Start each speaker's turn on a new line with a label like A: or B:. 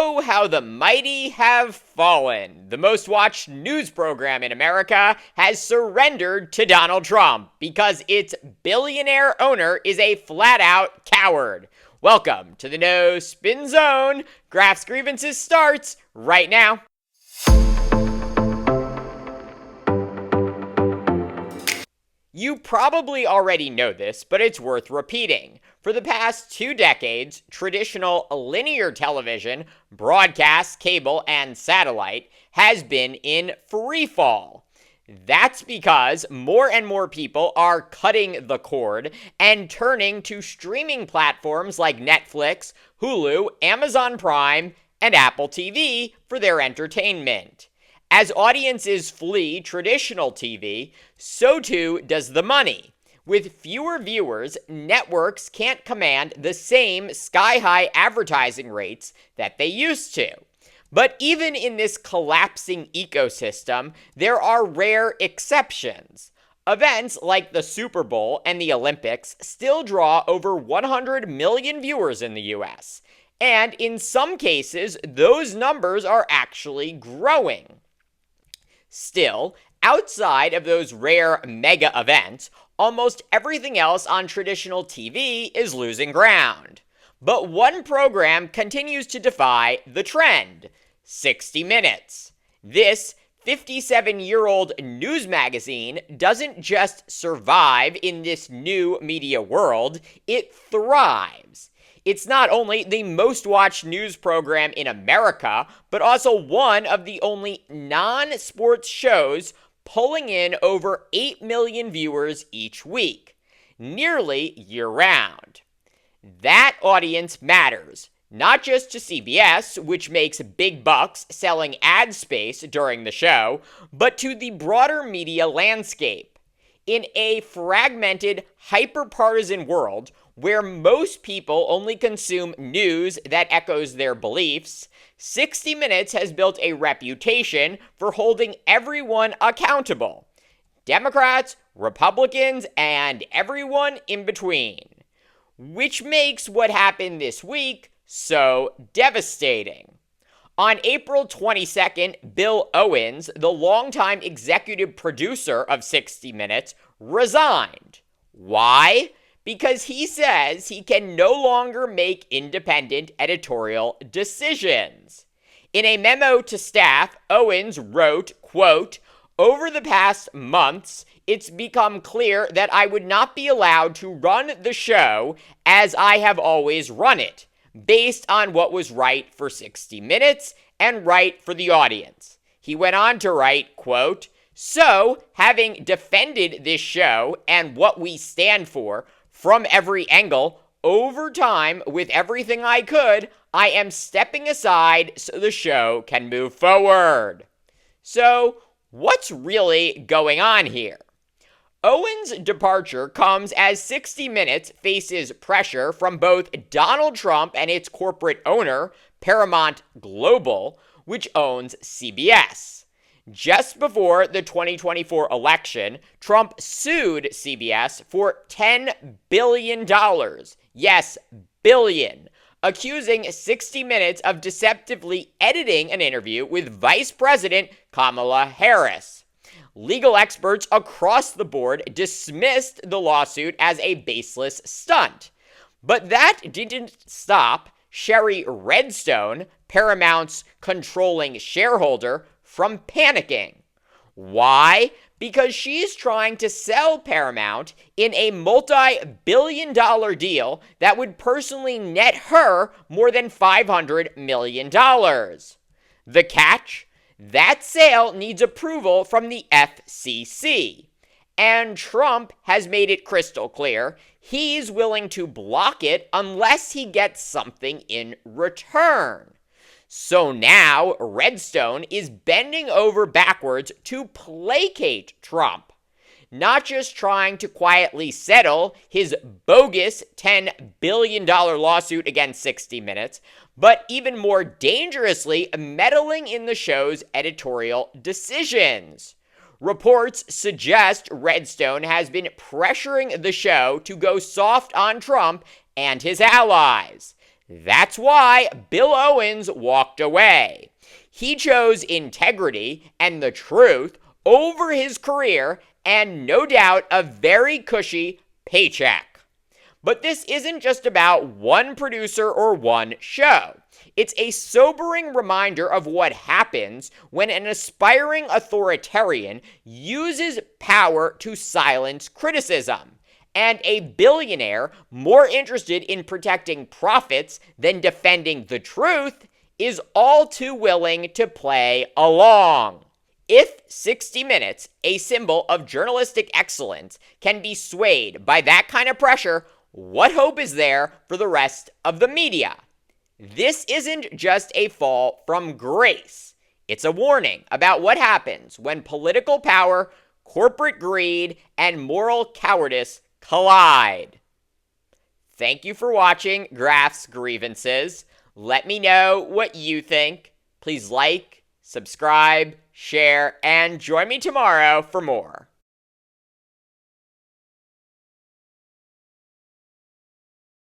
A: Oh, how the mighty have fallen. The most watched news program in America has surrendered to Donald Trump because its billionaire owner is a flat-out coward. Welcome to the No Spin Zone. Graph's Grievances starts right now. You probably already know this, but it's worth repeating. For the past 2 decades, traditional linear television, broadcast, cable, and satellite has been in freefall. That's because more and more people are cutting the cord and turning to streaming platforms like Netflix, Hulu, Amazon Prime, and Apple TV for their entertainment. As audiences flee traditional TV, so too does the money. With fewer viewers, networks can't command the same sky-high advertising rates that they used to. But even in this collapsing ecosystem, there are rare exceptions. Events like the Super Bowl and the Olympics still draw over 100 million viewers in the US. And in some cases, those numbers are actually growing. Still, outside of those rare mega events, almost everything else on traditional TV is losing ground. But one program continues to defy the trend: 60 Minutes. This 57-year-old news magazine doesn't just survive in this new media world, it thrives. It's not only the most watched news program in America, but also one of the only non-sports shows pulling in over 8 million viewers each week, nearly year-round. That audience matters, not just to CBS, which makes big bucks selling ad space during the show, but to the broader media landscape. In a fragmented, hyper-partisan world, where most people only consume news that echoes their beliefs, 60 Minutes has built a reputation for holding everyone accountable. Democrats, Republicans, and everyone in between. Which makes what happened this week so devastating. On April 22nd, Bill Owens, the longtime executive producer of 60 Minutes, resigned. Why? Because he says he can no longer make independent editorial decisions. In a memo to staff, Owens wrote, quote, "Over the past months, it's become clear that I would not be allowed to run the show as I have always run it, based on what was right for 60 Minutes and right for the audience." He went on to write, quote, "So, having defended this show and what we stand for from every angle, over time, with everything I could, I am stepping aside so the show can move forward." So, what's really going on here? Owens' departure comes as 60 Minutes faces pressure from both Donald Trump and its corporate owner, Paramount Global, which owns CBS. Just before the 2024 election, Trump sued CBS for $10 billion. Yes, billion. Accusing 60 Minutes of deceptively editing an interview with Vice President Kamala Harris. Legal experts across the board dismissed the lawsuit as a baseless stunt. But that didn't stop Shari Redstone, Paramount's controlling shareholder, from panicking. Why? Because she's trying to sell Paramount in a multi-billion-dollar deal that would personally net her more than $500 million. The catch? That sale needs approval from the FCC. And Trump has made it crystal clear he's willing to block it unless he gets something in return. So now, Redstone is bending over backwards to placate Trump. Not just trying to quietly settle his bogus $10 billion lawsuit against 60 Minutes, but even more dangerously meddling in the show's editorial decisions. Reports suggest Redstone has been pressuring the show to go soft on Trump and his allies. That's why Bill Owens walked away. He chose integrity and the truth over his career and no doubt a very cushy paycheck. But this isn't just about one producer or one show. It's a sobering reminder of what happens when an aspiring authoritarian uses power to silence criticism, and a billionaire more interested in protecting profits than defending the truth is all too willing to play along. If 60 Minutes, a symbol of journalistic excellence, can be swayed by that kind of pressure, what hope is there for the rest of the media? This isn't just a fall from grace. It's a warning about what happens when political power, corporate greed, and moral cowardice collide. Thank you for watching Graph's Grievances. Let me know what you think. Please like, subscribe, share, and join me tomorrow for more.